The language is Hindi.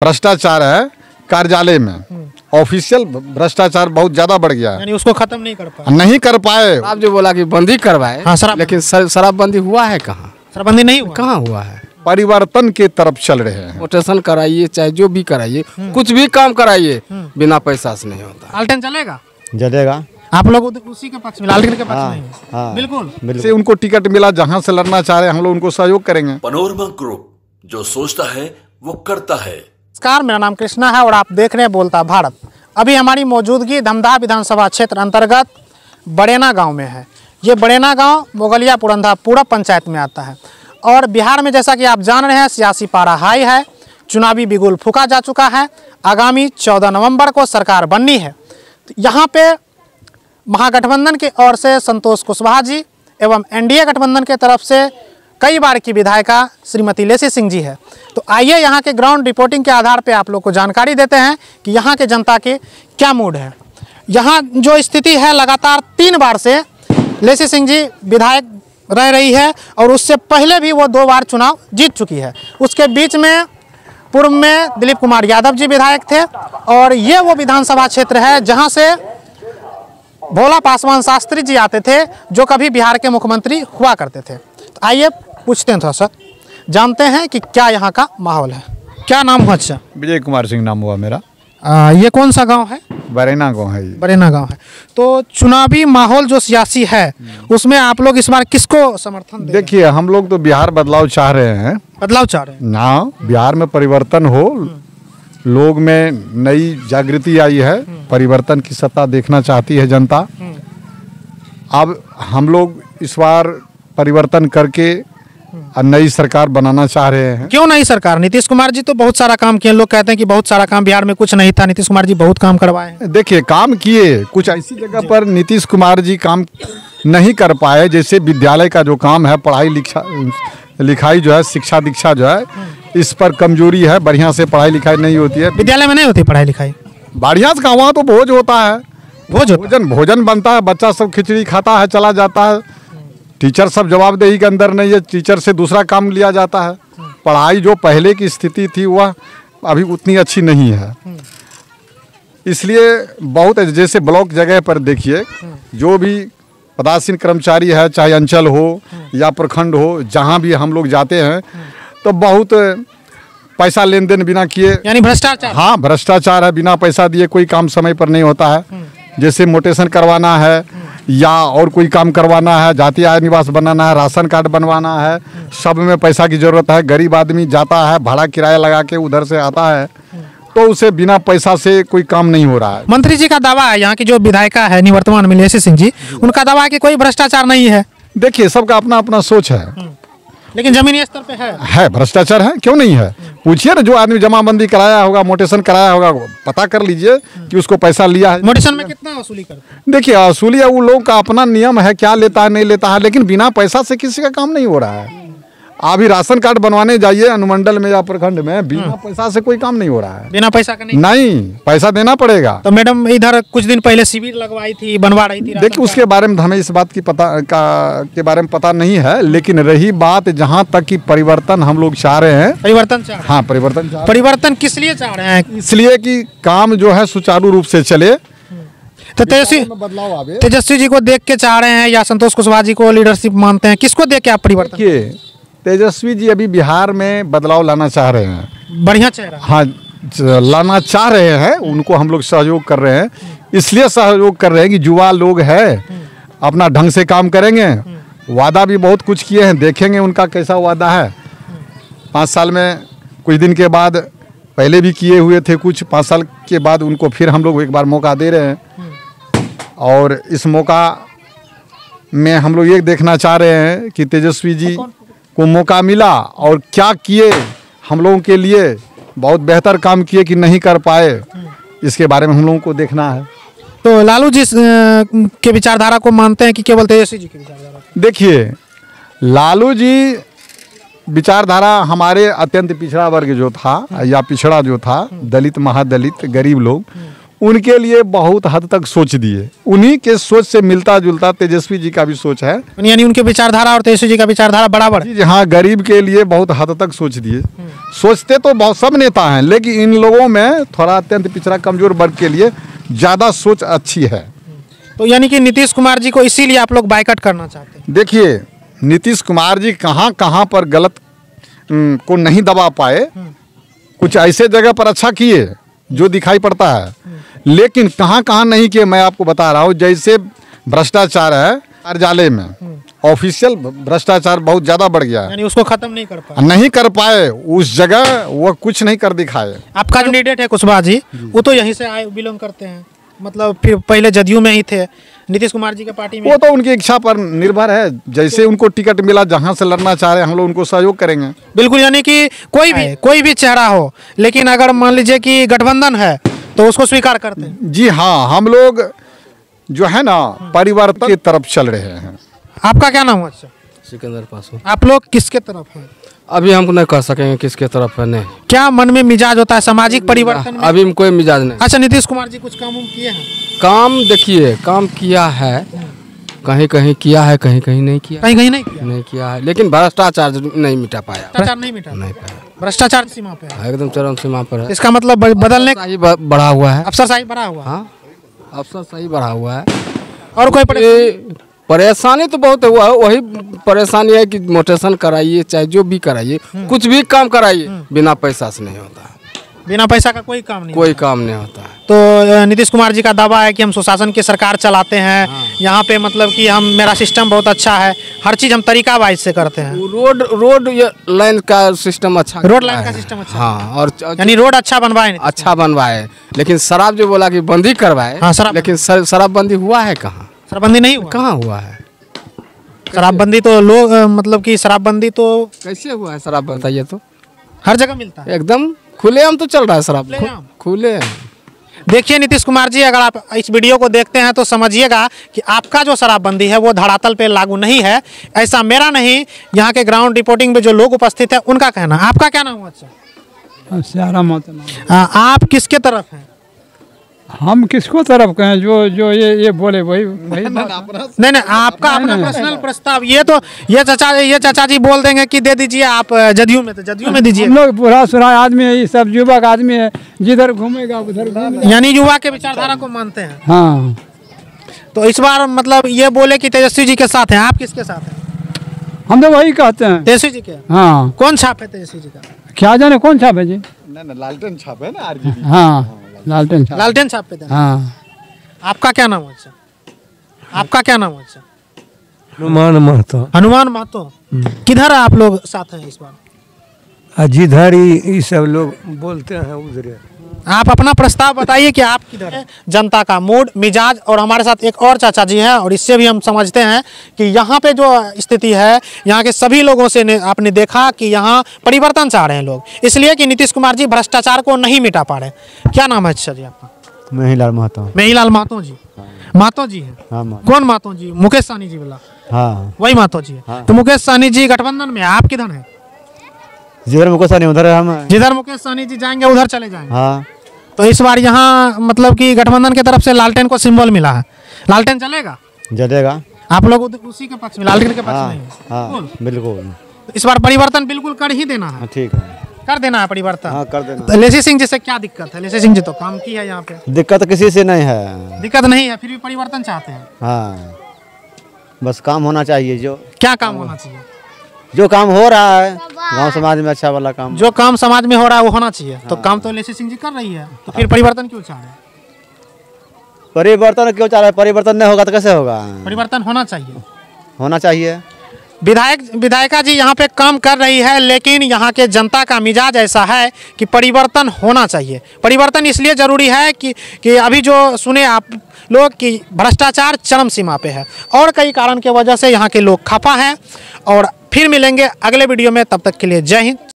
भ्रष्टाचार है कार्यालय में, ऑफिशियल भ्रष्टाचार बहुत ज्यादा बढ़ गया है। यानी उसको खत्म नहीं कर पाए। नहीं कर पाए। आप जो बोला कि बंदी करवाए, हाँ शराब, लेकिन शराबबंदी हुआ है कहाँ? शराबबंदी नहीं हुआ। कहाँ हुआ है? परिवर्तन के तरफ चल रहे हैं। मोटेशन कराइए, चाहे जो भी कराइए, कुछ भी काम कराइए, बिना पैसा से नहीं होता। लालटेन चलेगा? जलेगा। आप लोग उसी के पक्ष में, लालटेन के पक्ष में? हाँ, बिल्कुल। से उनको टिकट मिला, जहां से लड़ना चाह रहे हैं हम लोग उनको सहयोग करेंगे। पैनोरमा ग्रुप, जो सोचता है वो करता है। नमस्कार, मेरा नाम कृष्णा है और आप देख रहे हैं बोलता भारत। अभी हमारी मौजूदगी धमदाह विधानसभा क्षेत्र अंतर्गत बड़ेना गांव में है। ये बड़ेना गांव मोगलिया पुरंधा पूरब पंचायत में आता है और बिहार में जैसा कि आप जान रहे हैं सियासी पारा हाई है, चुनावी बिगुल फूका जा चुका है। आगामी 14 नवंबर को सरकार बननी है। तो यहाँ पे महागठबंधन की ओर से संतोष कुशवाहा जी एवं एनडीए गठबंधन के तरफ से कई बार की विधायिका श्रीमती लेसी सिंह जी है। तो आइए यहाँ के ग्राउंड रिपोर्टिंग के आधार पे आप लोग को जानकारी देते हैं कि यहाँ के जनता के क्या मूड है। यहाँ जो स्थिति है, लगातार 3 बार से लेसी सिंह जी विधायक रह रही है और उससे पहले भी वो 2 बार चुनाव जीत चुकी है। उसके बीच में पूर्व में दिलीप कुमार यादव जी विधायक थे और ये वो विधानसभा क्षेत्र है जहाँ से भोला पासवान शास्त्री जी आते थे, जो कभी बिहार के मुख्यमंत्री हुआ करते थे। तो आइए पूछते हैं, थोड़ा सा जानते हैं कि क्या यहाँ का माहौल है। क्या नाम हुआ? अच्छा, विजय कुमार सिंह नाम हुआ मेरा। ये कौन सा गांव है? बरेना गांव है। बरेना गांव है। तो चुनावी माहौल जो सियासी है उसमें आप लोग इस बार किसको समर्थन देंगे? देखिए, हम लोग तो बिहार बदलाव चाह रहे हैं। बदलाव चाह रहे हैं ना, बिहार में परिवर्तन हो, लोग में नई जागृति आई है, परिवर्तन की सत्ता देखना चाहती है जनता। अब हम लोग इस बार परिवर्तन करके नई सरकार बनाना चाह रहे हैं। क्यों नई सरकार? नीतीश कुमार जी तो बहुत सारा काम किए। लोग कहते हैं कि बहुत सारा काम बिहार में कुछ नहीं था, नीतीश कुमार जी बहुत काम करवाए हैं। देखिए, काम किए, कुछ ऐसी जगह पर नीतीश कुमार जी काम नहीं कर पाए, जैसे विद्यालय का जो काम है, पढ़ाई लिखाई जो है, शिक्षा दीक्षा जो है, इस पर कमजोरी है। बढ़िया से पढ़ाई लिखाई नहीं होती है। विद्यालय में नहीं होती पढ़ाई लिखाई? बढ़िया से वहाँ तो भोज होता है, भोजन बनता है, बच्चा सब खिचड़ी खाता है, चला जाता है। टीचर सब जवाबदेही के अंदर नहीं है, टीचर से दूसरा काम लिया जाता है। पढ़ाई जो पहले की स्थिति थी वह अभी उतनी अच्छी नहीं है। इसलिए बहुत, जैसे ब्लॉक जगह पर देखिए, जो भी पदासीन कर्मचारी है, चाहे अंचल हो या प्रखंड हो, जहाँ भी हम लोग जाते हैं तो बहुत पैसा लेन देन बिना किए, यानी भ्रष्टाचार। हाँ, भ्रष्टाचार है। बिना पैसा दिए कोई काम समय पर नहीं होता है। जैसे मोटेशन करवाना है या और कोई काम करवाना है, जातीय आय निवास बनाना है, राशन कार्ड बनवाना है, सब में पैसा की जरूरत है। गरीब आदमी जाता है, भाड़ा किराया लगा के उधर से आता है, तो उसे बिना पैसा से कोई काम नहीं हो रहा है। मंत्री जी का दावा है, यहाँ की जो विधायिका है निवर्तमान में लेसी सिंह जी, उनका दावा है कि कोई भ्रष्टाचार नहीं है। देखिए, सबका अपना अपना सोच है, लेकिन जमीनी स्तर पे है भ्रष्टाचार है। क्यों नहीं है? पूछिए ना, जो आदमी जमाबंदी कराया होगा, मोटेशन कराया होगा, पता कर लीजिए कि उसको पैसा लिया है। मोटेशन में कितना वसूली करते हैं? देखिए, वसूली वो लोग का अपना नियम है, क्या लेता है नहीं लेता है, लेकिन बिना पैसा से किसी का काम नहीं हो रहा है। अभी राशन कार्ड बनवाने जाइए अनुमंडल में या प्रखंड में, बिना पैसा से कोई काम नहीं हो रहा है। बिना पैसा का नहीं, पैसा देना पड़ेगा। तो मैडम इधर कुछ दिन पहले शिविर लगवाई थी, बनवा रही थी। देखिए, उसके बारे में हमें इस बात की के बारे में पता नहीं है, लेकिन रही बात जहाँ तक कि परिवर्तन हम लोग चाह रहे हैं। परिवर्तन चाह रहे हैं? हाँ, परिवर्तन किस लिए चाह रहे हैं? इसलिए कि काम जो है सुचारू रूप से चले, तो तेजस्वी जी को देख के चाह रहे हैं या संतोष कुशवाहा जी को लीडरशिप मानते हैं? किसको देख के आप परिवर्तन? तेजस्वी जी अभी बिहार में बदलाव लाना चाह रहे हैं, बढ़िया चेहरा, हाँ, लाना चाह रहे हैं। उनको हम लोग सहयोग कर रहे हैं, इसलिए सहयोग कर रहे हैं कि युवा लोग हैं, अपना ढंग से काम करेंगे। वादा भी बहुत कुछ किए हैं, देखेंगे उनका कैसा वादा है। 5 साल में कुछ दिन के बाद, पहले भी किए हुए थे कुछ, 5 साल के बाद उनको फिर हम लोग एक बार मौका दे रहे हैं। और इस मौका में हम लोग ये देखना चाह रहे हैं कि तेजस्वी जी को मौका मिला और क्या किए हम लोगों के लिए, बहुत बेहतर काम किए कि नहीं कर पाए, इसके बारे में हम लोगों को देखना है। तो लालू जी के विचारधारा को मानते हैं कि केवल तेजस्वी जी की विचारधारा? देखिए, लालू जी विचारधारा हमारे अत्यंत पिछड़ा वर्ग जो था या पिछड़ा जो था, दलित, महादलित, गरीब लोग, उनके लिए बहुत हद तक सोच दिए। उन्हीं के सोच से मिलता जुलता तेजस्वी जी का भी सोच है। यानी उनके विचारधारा और तेजस्वी जी का विचारधारा बराबर है। जी हाँ, गरीब के लिए बहुत हद तक सोच दिए। सोचते तो बहुत सब नेता हैं, लेकिन इन लोगों में थोड़ा अत्यंत पिछड़ा कमजोर वर्ग के लिए ज़्यादा सोच अच्छी है। तो यानी कि नीतीश कुमार जी को इसीलिए आप लोग बाइकआउट करना चाहते हैं। देखिए, नीतीश कुमार जी कहाँ कहाँ पर गलत को नहीं दबा पाए, कुछ ऐसे जगह पर अच्छा किए जो दिखाई पड़ता है, लेकिन कहाँ कहाँ नहीं किए मैं आपको बता रहा हूँ। जैसे भ्रष्टाचार है, कार्यालय में ऑफिशियल भ्रष्टाचार बहुत ज़्यादा बढ़ गया है, यानी उसको खत्म नहीं कर पाए। नहीं कर पाए उस जगह, वो कुछ नहीं कर दिखाए। आपका जो कैंडिडेट है कुशवाहा जी, वो तो यहीं से आए बिलोंग करते हैं, मतलब फिर पहले जदयू में ही थे, नीतीश कुमार जी के पार्टी में। वो तो उनकी इच्छा पर निर्भर है, जैसे उनको टिकट मिला, जहाँ से लड़ना चाह रहे हैं हम लोग उनको सहयोग करेंगे। बिल्कुल, यानी कि कोई भी चेहरा हो, लेकिन अगर मान लीजिए कि गठबंधन है तो उसको स्वीकार करते हैं। जी हाँ, हम लोग जो है ना परिवर्तन की तरफ चल रहे हैं। आपका क्या नाम है? अच्छा, सिकंदर पासो। आप लोग किसके तरफ हैं? अभी हमको नहीं कह सकेंगे किसके तरफ है, नहीं। क्या मन में मिजाज होता है सामाजिक परिवर्तन में? अभी कोई मिजाज नहीं। अच्छा, नीतीश कुमार जी कुछ काम किए हैं? काम देखिए, काम किया है, कहीं कहीं किया है, कहीं कहीं नहीं किया, कहीं कहीं नहीं किया। नहीं किया है, लेकिन भ्रष्टाचार नहीं मिटा पाया, भ्रष्टाचार नहीं मिटा, नहीं पाया, भ्रष्टाचार सीमा पे है। एकदम चरम सीमा पर है। इसका मतलब बदलने सही बढ़ा हुआ है, अफसरशाही बढ़ा हुआ है। हाँ, अफसर सही बढ़ा हुआ है। और कोई परेशानी तो बहुत हुआ है, वही परेशानी है कि मोटेशन कराइए, चाहे जो भी कराइए, कुछ भी काम कराइए, बिना पैसा से नहीं होता है। बिना पैसा का कोई काम नहीं, कोई काम नहीं होता है। तो नीतीश कुमार जी का दावा है कि हम सुशासन की सरकार चलाते हैं, यहाँ पे मतलब कि मेरा सिस्टम बहुत अच्छा है, हर चीज हम तरीका वाइज से करते हैं। रोड लाइन का सिस्टम अच्छा, रोड लाइन का सिस्टम अच्छा, हाँ, और यानी रोड अच्छा बनवाए, अच्छा बनवाए, लेकिन शराब जो बोला कि बंदी करवाए, हाँ, शराब, लेकिन शराबबंदी हुआ है कहाँ? शराबबंदी नहीं हुआ, कहाँ हुआ है? शराबबंदी तो लोग मतलब कि शराबबंदी तो कैसे हुआ है? शराब बताइए तो। हर जगह मिलता है, एकदम खुलेआम तो चल रहा है शराब, खुले। देखिए नीतीश कुमार जी, अगर आप इस वीडियो को देखते हैं तो समझिएगा कि आपका जो शराबबंदी है वो धरातल पे लागू नहीं है। ऐसा मेरा नहीं, यहाँ के ग्राउंड रिपोर्टिंग में जो लोग उपस्थित है उनका कहना। आपका क्या नाम है? अच्छा, आप किसके तरफ हैं? हम किसको तरफ कहें? जो ये बोले वही नहीं, आपका अपना पर्सनल प्रस्ताव। ये चाचा जी बोल देंगे कि दे दीजिए, आप जदयू में, तो जदयू में दीजिए। हम लोग बुरा सुरा आदमी है, ये सब युवक आदमी है, जिधर घूमेगा उधर घूमेगा। यानी युवा के विचारधारा को मानते हैं। हाँ, तो इस बार मतलब ये बोले कि तेजस्वी जी के साथ हैं, आप किसके साथ हैं? हम तो वही कहते हैं, तेजस्वी जी के। हाँ। कौन छाप है तेजस्वी जी का? क्या जाने कौन छाप है जी? लालटेन छाप है ना, आरजेडी। हाँ, लालटेन छाप पे था। हाँ। आपका क्या नाम है? अच्छा, आपका क्या नाम है? अच्छा, हनुमान महतो। हनुमान महतो। किधर आप लोग साथ हैं इस बार? जिधर ही सब लोग बोलते हैं उधर। आप अपना प्रस्ताव बताइए कि आप किधर है। जनता का मूड मिजाज, और हमारे साथ एक और चाचा जी हैं, और इससे भी हम समझते हैं कि यहाँ पे जो स्थिति है, यहाँ के सभी लोगों से आपने देखा कि यहाँ परिवर्तन चाह रहे हैं लोग, इसलिए कि नीतीश कुमार जी भ्रष्टाचार को नहीं मिटा पा रहे। क्या नाम है अच्छा जी आपका? महिलाल महतो। महिलाल महतो जी। महतो जी है? हाँ, कौन महतो जी? मुकेश सहनी जी वाला? हाँ, वही महतो जी है। हाँ। तो मुकेश सहनी जी गठबंधन में, आप किधर है? जिधर मुकेश सहनी उधर हम। जिधर मुकेश सहनी जी जाएंगे उधर चले जाएंगे। हाँ। तो इस बार यहाँ मतलब कि गठबंधन की तरफ से लालटेन को सिंबल मिला है, लालटेन चलेगा? जलेगा। आप लोग उसी के पक्ष में, लालटेन के पक्ष में? हाँ, बिल्कुल। इस बार परिवर्तन बिल्कुल कर ही देना है। ठीक है, कर देना है परिवर्तन। हाँ, कर देना। तो लेसी सिंह जी से क्या दिक्कत है? लेसी सिंह जी तो काम की है यहाँ पे, दिक्कत किसी से नहीं है। दिक्कत नहीं है, फिर भी परिवर्तन चाहते हैं। हाँ, बस काम होना चाहिए। जो क्या काम होना चाहिए? जो काम हो रहा है गांव समाज में, अच्छा वाला काम। जो काम समाज में हो रहा है वो होना चाहिए। तो काम तो लेसी सिंह जी कर रही है, तो फिर परिवर्तन क्यों चाह रहे हैं? परिवर्तन क्यों चाह रहा है? परिवर्तन नहीं होगा तो कैसे होगा? परिवर्तन होना चाहिए, होना चाहिए। विधायिका जी यहाँ पे काम कर रही है, लेकिन यहाँ के जनता का मिजाज ऐसा है कि परिवर्तन होना चाहिए। परिवर्तन इसलिए ज़रूरी है कि अभी जो सुने आप लोग कि भ्रष्टाचार चरम सीमा पे है, और कई कारण के वजह से यहाँ के लोग खफा हैं। और फिर मिलेंगे अगले वीडियो में, तब तक के लिए जय हिंद।